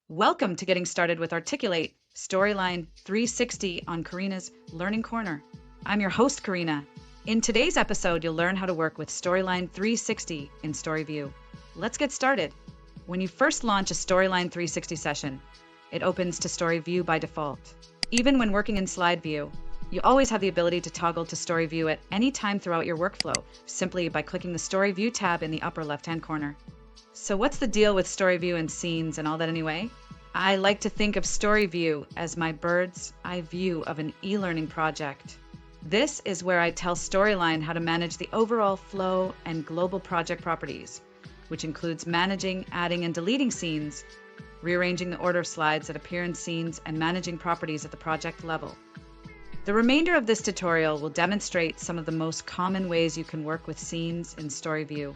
Welcome to Getting Started with Articulate Storyline 360 on Karina's Learning Corner. I'm your host, Karina. In today's episode, you'll learn how to work with Storyline 360 in StoryView. Let's get started. When you first launch a Storyline 360 session, it opens to StoryView by default. Even when working in Slide View, you always have the ability to toggle to StoryView at any time throughout your workflow, simply by clicking the StoryView tab in the upper left-hand corner. So what's the deal with StoryView and scenes and all that anyway? I like to think of StoryView as my bird's eye view of an e-learning project. This is where I tell Storyline how to manage the overall flow and global project properties, which includes managing, adding, and deleting scenes, rearranging the order of slides that appear in scenes, and managing properties at the project level. The remainder of this tutorial will demonstrate some of the most common ways you can work with scenes in StoryView.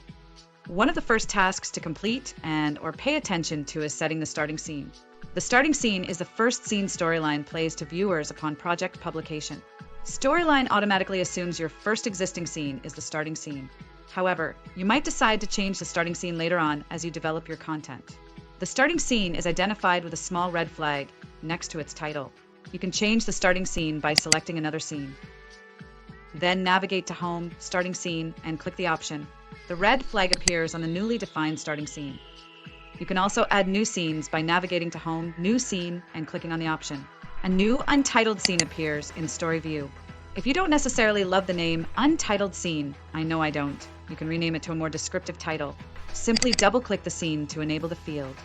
One of the first tasks to complete or pay attention to is setting the starting scene. The starting scene is the first scene Storyline plays to viewers upon project publication. Storyline automatically assumes your first existing scene is the starting scene. However, you might decide to change the starting scene later on as you develop your content. The starting scene is identified with a small red flag next to its title. You can change the starting scene by selecting another scene. Then navigate to Home, Starting Scene, and click the option. The red flag appears on the newly defined starting scene. You can also add new scenes by navigating to Home, New Scene, and clicking on the option. A new untitled scene appears in StoryView. If you don't necessarily love the name Untitled Scene, I know I don't, you can rename it to a more descriptive title. Simply double-click the scene to enable the field.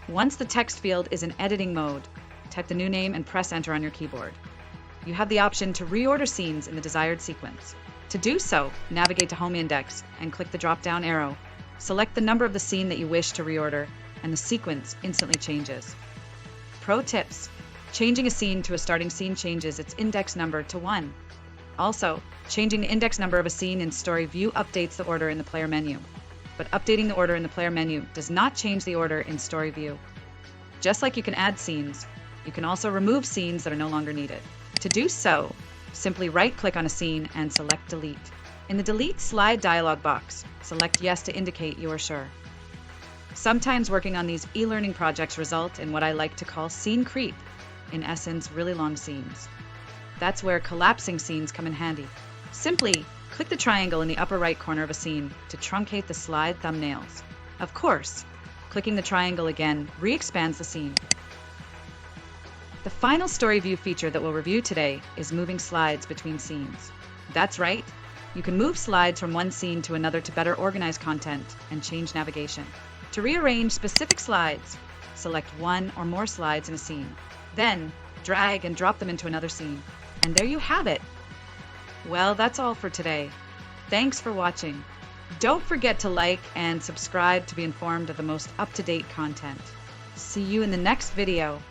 Once the text field is in editing mode, type the new name and press Enter on your keyboard. You have the option to reorder scenes in the desired sequence. To do so, navigate to Home Index and click the drop-down arrow. Select the number of the scene that you wish to reorder, and the sequence instantly changes. Pro tips: changing a scene to a starting scene changes its index number to 1. Also, changing the index number of a scene in StoryView updates the order in the player menu. But updating the order in the player menu does not change the order in StoryView. Just like you can add scenes, you can also remove scenes that are no longer needed. To do so, simply right-click on a scene and select Delete. In the Delete Slide dialog box, select Yes to indicate you are sure. Sometimes working on these e-learning projects result in what I like to call scene creep, in essence, really long scenes. That's where collapsing scenes come in handy. Simply click the triangle in the upper right corner of a scene to truncate the slide thumbnails. Of course, clicking the triangle again re-expands the scene. The final StoryView feature that we'll review today is moving slides between scenes. That's right, you can move slides from one scene to another to better organize content and change navigation. To rearrange specific slides, select one or more slides in a scene. Then, drag and drop them into another scene. And there you have it! Well, that's all for today. Thanks for watching. Don't forget to like and subscribe to be informed of the most up-to-date content. See you in the next video.